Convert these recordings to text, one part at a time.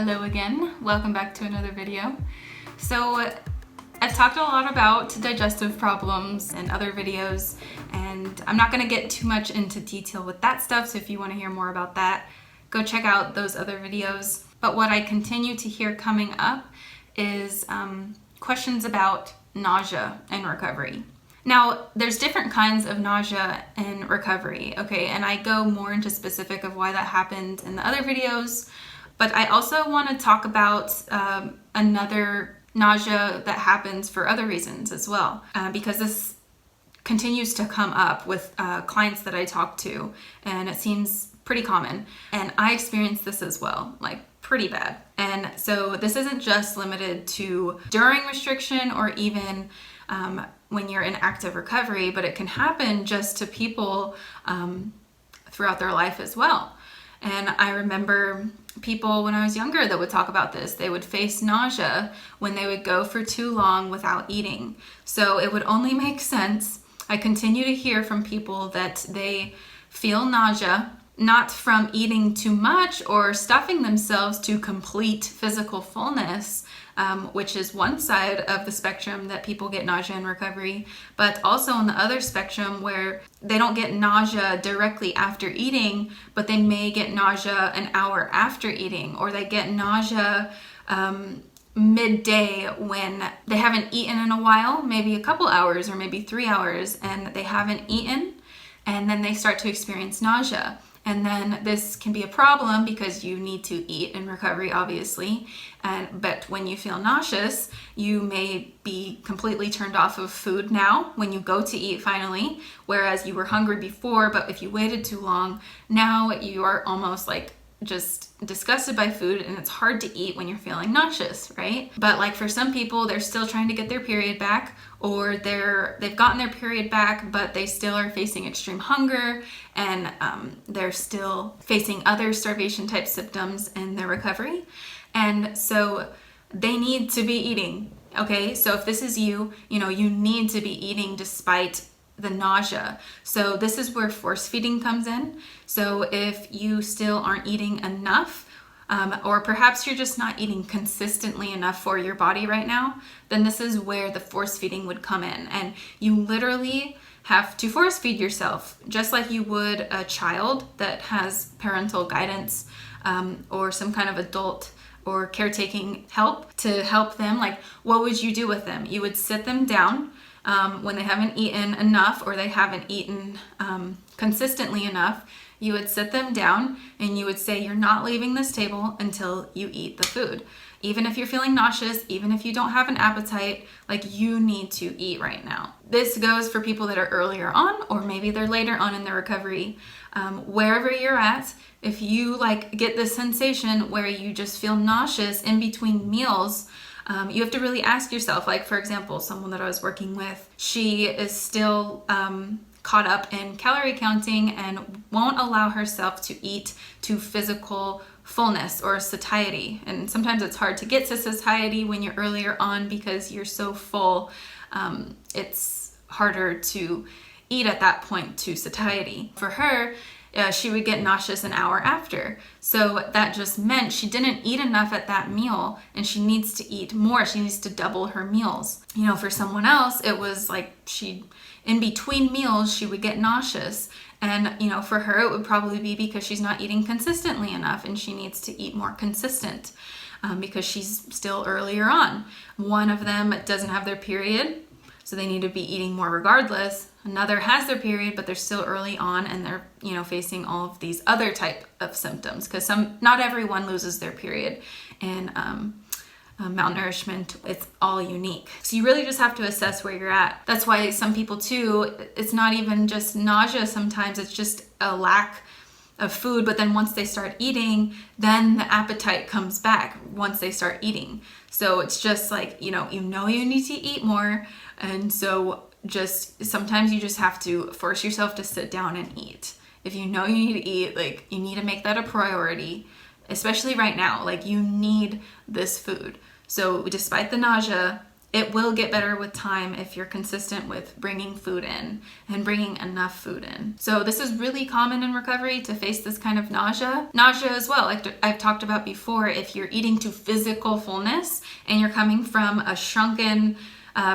Hello again, welcome back to another video. So I've talked a lot about digestive problems in other videos, and I'm not going to get too much into detail with that stuff, so if you want to hear more about that, go check out those other videos. But what I continue to hear coming up is questions about nausea and recovery. Now, there's different kinds of nausea in recovery, okay, and I go more into specific of why that happened in the other videos. But I also want to talk about another nausea that happens for other reasons as well, because this continues to come up with clients that I talk to, and it seems pretty common. And I experienced this as well, like pretty bad. And so this isn't just limited to during restriction or even when you're in active recovery, but it can happen just to people throughout their life as well. And I remember people when I was younger that would talk about this. They would face nausea when they would go for too long without eating. So it would only make sense. I continue to hear from people that they feel nausea, not from eating too much or stuffing themselves to complete physical fullness, which is one side of the spectrum that people get nausea in recovery, but also on the other spectrum where they don't get nausea directly after eating, but they may get nausea an hour after eating, or they get nausea midday when they haven't eaten in a while, maybe a couple hours or maybe 3 hours, and they haven't eaten, and then they start to experience nausea. And then this can be a problem because you need to eat in recovery, obviously. But when you feel nauseous, you may be completely turned off of food now when you go to eat finally, whereas you were hungry before, but if you waited too long, now you are almost like just disgusted by food, and it's hard to eat when you're feeling nauseous, right? But like for some people, they're still trying to get their period back, or they've gotten their period back, but they still are facing extreme hunger, and they're still facing other starvation type symptoms in their recovery. And so they need to be eating, okay? So if this is you, you need to be eating despite the nausea. So this is where force feeding comes in. So if you still aren't eating enough, or perhaps you're just not eating consistently enough for your body right now, then this is where the force feeding would come in. And you literally have to force feed yourself, just like you would a child that has parental guidance, or some kind of adult or caretaking help to help them. Like, what would you do with them? You would sit them down when they haven't eaten enough, or they haven't eaten consistently enough. You would sit them down and you would say, you're not leaving this table until you eat the food. Even if you're feeling nauseous, even if you don't have an appetite, like, you need to eat right now. This goes for people that are earlier on, or maybe they're later on in their recovery. Wherever you're at, if you get this sensation where you just feel nauseous in between meals, you have to really ask yourself, like, for example, someone that I was working with, she is still caught up in calorie counting and won't allow herself to eat to physical fullness or satiety. And sometimes it's hard to get to satiety when you're earlier on because you're so full. It's harder to eat at that point to satiety. For her, she would get nauseous an hour after. So that just meant she didn't eat enough at that meal, and she needs to eat more. She needs to double her meals. For someone else, it was like in between meals, she would get nauseous. And, for her, it would probably be because she's not eating consistently enough, and she needs to eat more consistent because she's still earlier on. One of them doesn't have their period, so they need to be eating more regardless. Another has their period, but they're still early on, and they're, facing all of these other type of symptoms, because not everyone loses their period. And malnourishment, it's all unique. So you really just have to assess where you're at. That's why some people too, it's not even just nausea sometimes, it's just a lack of food, but then once they start eating, then the appetite comes back once they start eating. So it's just like, you need to eat more, and so just sometimes you just have to force yourself to sit down and eat. If you know you need to eat, you need to make that a priority, especially right now. You need this food. So despite the nausea, it will get better with time if you're consistent with bringing food in and bringing enough food in. So this is really common in recovery to face this kind of nausea. Nausea as well, like I've talked about before, if you're eating to physical fullness and you're coming from a shrunken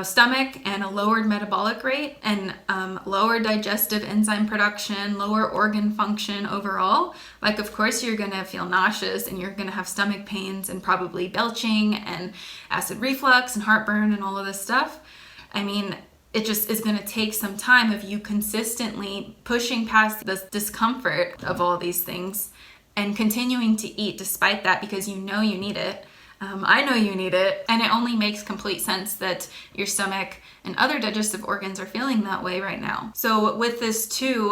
stomach and a lowered metabolic rate and lower digestive enzyme production, lower organ function overall, like of course you're gonna feel nauseous and you're gonna have stomach pains and probably belching and acid reflux and heartburn and all of this stuff. I mean, it just is gonna take some time of you consistently pushing past this discomfort of all these things and continuing to eat despite that, because you know you need it. I know you need it, and it only makes complete sense that your stomach and other digestive organs are feeling that way right now. So with this too,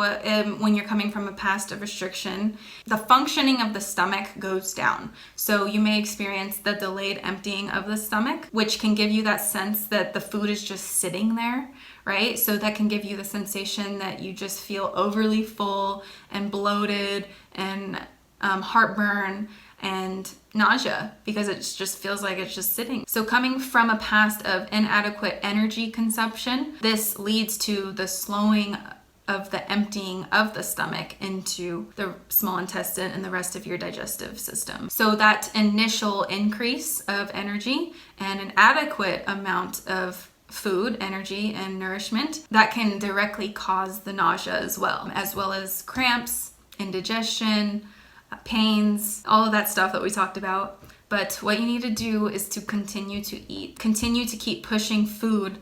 when you're coming from a past of restriction, the functioning of the stomach goes down. So you may experience the delayed emptying of the stomach, which can give you that sense that the food is just sitting there, right? So that can give you the sensation that you just feel overly full and bloated and heartburn and nausea, because it just feels like it's just sitting. So coming from a past of inadequate energy consumption, this leads to the slowing of the emptying of the stomach into the small intestine and the rest of your digestive system. So that initial increase of energy and an adequate amount of food, energy, and nourishment, that can directly cause the nausea as well as cramps, indigestion, pains, all of that stuff that we talked about. But what you need to do is to continue to eat, continue to keep pushing food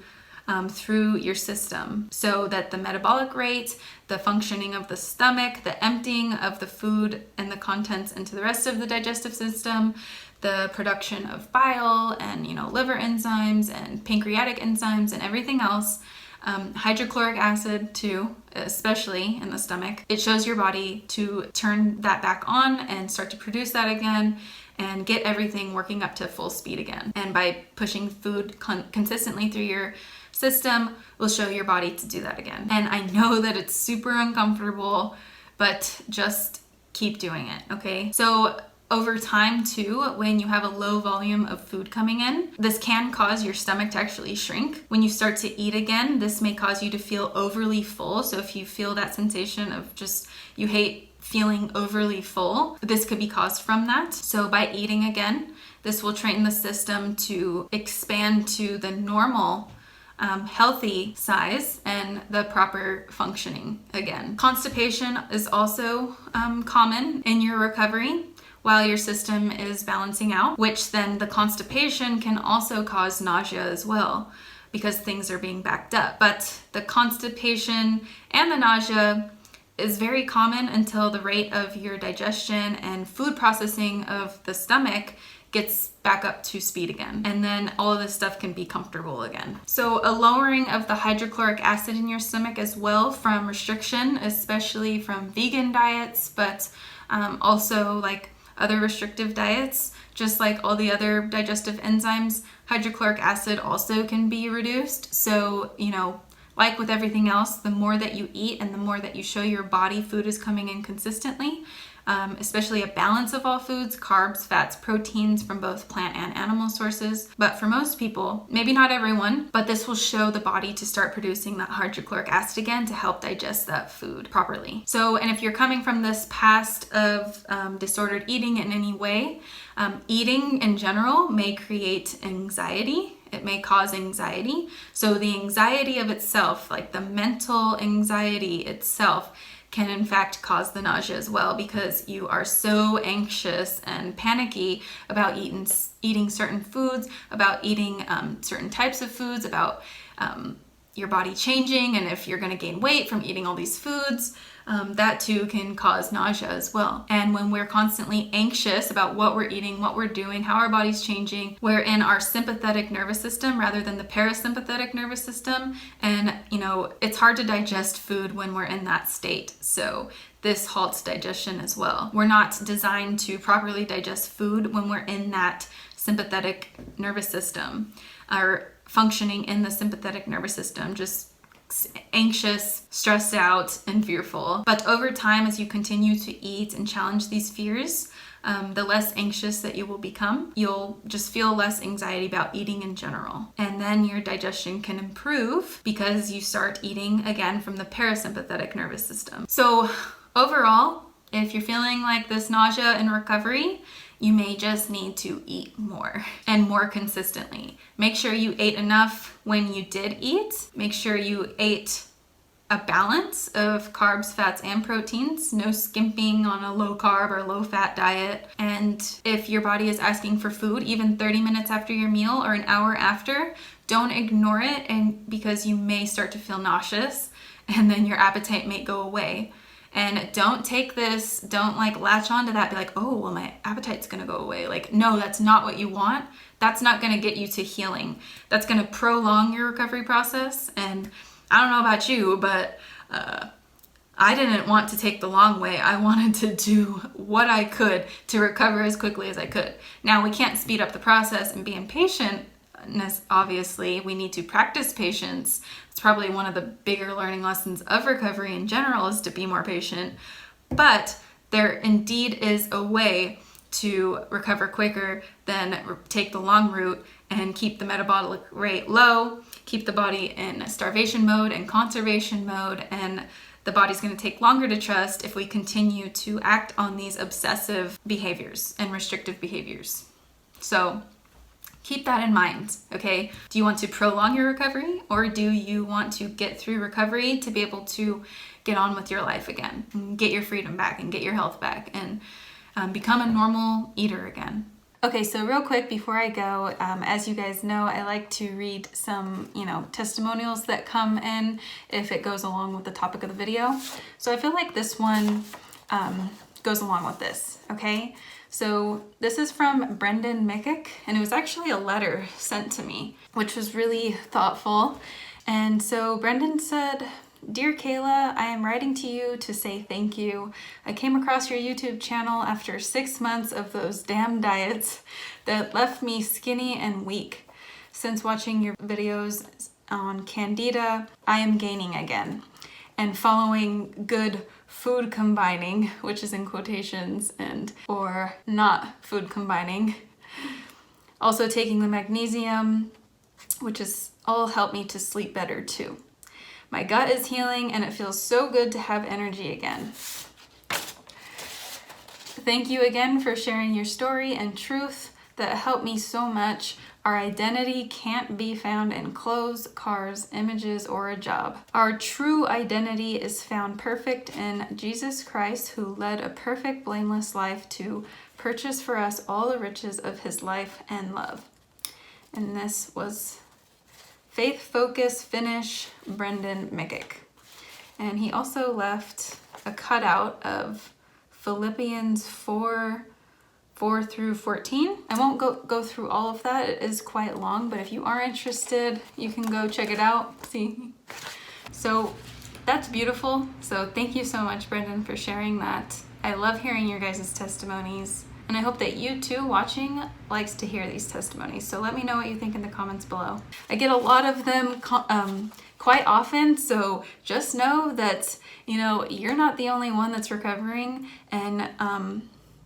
through your system so that the metabolic rate, the functioning of the stomach, the emptying of the food and the contents into the rest of the digestive system, the production of bile and liver enzymes and pancreatic enzymes and everything else, hydrochloric acid too, especially in the stomach. It shows your body to turn that back on and start to produce that again and get everything working up to full speed again. And by pushing food consistently through your system will show your body to do that again. And I know that it's super uncomfortable, but just keep doing it, okay? So over time too, when you have a low volume of food coming in, this can cause your stomach to actually shrink. When you start to eat again, this may cause you to feel overly full. So if you feel that sensation of just, you hate feeling overly full, this could be caused from that. So by eating again, this will train the system to expand to the normal healthy size and the proper functioning again. Constipation is also common in your recovery while your system is balancing out, which then the constipation can also cause nausea as well because things are being backed up. But the constipation and the nausea is very common until the rate of your digestion and food processing of the stomach gets back up to speed again. And then all of this stuff can be comfortable again. So a lowering of the hydrochloric acid in your stomach as well from restriction, especially from vegan diets, but also like other restrictive diets, just like all the other digestive enzymes, hydrochloric acid also can be reduced. So, like with everything else, the more that you eat and the more that you show your body food is coming in consistently, especially a balance of all foods, carbs, fats, proteins from both plant and animal sources. But for most people, maybe not everyone, but this will show the body to start producing that hydrochloric acid again to help digest that food properly. So, and if you're coming from this past of disordered eating in any way, eating in general may create anxiety. It may cause anxiety. So the anxiety of itself, like the mental anxiety itself, can in fact cause the nausea as well, because you are so anxious and panicky about eating certain foods, about eating certain types of foods, about your body changing, and if you're going to gain weight from eating all these foods, that too can cause nausea as well. And when we're constantly anxious about what we're eating, what we're doing, how our body's changing, we're in our sympathetic nervous system rather than the parasympathetic nervous system. And, it's hard to digest food when we're in that state. So this halts digestion as well. We're not designed to properly digest food when we're in that sympathetic nervous system. Our functioning in the sympathetic nervous system just anxious, stressed out, and fearful. But over time, as you continue to eat and challenge these fears, the less anxious that you will become. You'll just feel less anxiety about eating in general. And then your digestion can improve because you start eating again from the parasympathetic nervous system. So overall, if you're feeling like this nausea in recovery, you may just need to eat more and more consistently. Make sure you ate enough when you did eat. Make sure you ate a balance of carbs, fats, and proteins. No skimping on a low carb or low fat diet. And if your body is asking for food, even 30 minutes after your meal or an hour after, don't ignore it, and because you may start to feel nauseous and then your appetite may go away. And don't take this, don't like latch onto that, be like, oh, well, my appetite's gonna go away. Like, no, that's not what you want. That's not gonna get you to healing. That's gonna prolong your recovery process. And I don't know about you, but I didn't want to take the long way. I wanted to do what I could to recover as quickly as I could. Now, we can't speed up the process and be impatient. Obviously, we need to practice patience. It's probably one of the bigger learning lessons of recovery in general, is to be more patient. But there indeed is a way to recover quicker than take the long route and keep the metabolic rate low, keep the body in starvation mode and conservation mode, and the body's going to take longer to trust if we continue to act on these obsessive behaviors and restrictive behaviors. So keep that in mind, okay? Do you want to prolong your recovery, or do you want to get through recovery to be able to get on with your life again, and get your freedom back and get your health back and become a normal eater again? Okay, so real quick before I go, as you guys know, I like to read some, testimonials that come in if it goes along with the topic of the video. So I feel like this one goes along with this, okay? So this is from Brendan Mickick, and it was actually a letter sent to me, which was really thoughtful. And so Brendan said, "Dear Kayla, I am writing to you to say thank you. I came across your YouTube channel after 6 months of those damn diets that left me skinny and weak. Since watching your videos on Candida, I am gaining again and following good food combining," which is in quotations, or not food combining. Also taking the magnesium, which is all helped me to sleep better too. My gut is healing and it feels so good to have energy again. Thank you again for sharing your story and truth that helped me so much. Our identity can't be found in clothes, cars, images, or a job. Our true identity is found perfect in Jesus Christ, who led a perfect, blameless life to purchase for us all the riches of his life and love. And this was Faith Focus Finish, Brendan Mickick. And he also left a cutout of Philippians 4:4-14. I won't go through all of that. It is quite long, but if you are interested, you can go check it out. See? So that's beautiful. So thank you so much, Brendan, for sharing that. I love hearing your guys' testimonies. And I hope that you too, watching, likes to hear these testimonies. So let me know what you think in the comments below. I get a lot of them quite often, so just know that, you're not the only one that's recovering, and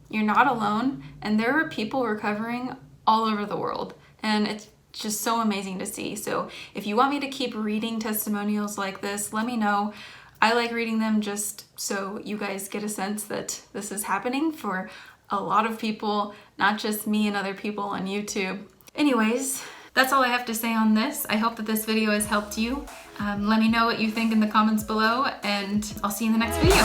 you're not alone. And there are people recovering all over the world, and it's just so amazing to see. So if you want me to keep reading testimonials like this, let me know. I like reading them just so you guys get a sense that this is happening for a lot of people, not just me and other people on YouTube. Anyways, that's all I have to say on this. I hope that this video has helped you. Let me know what you think in the comments below, and I'll see you in the next video.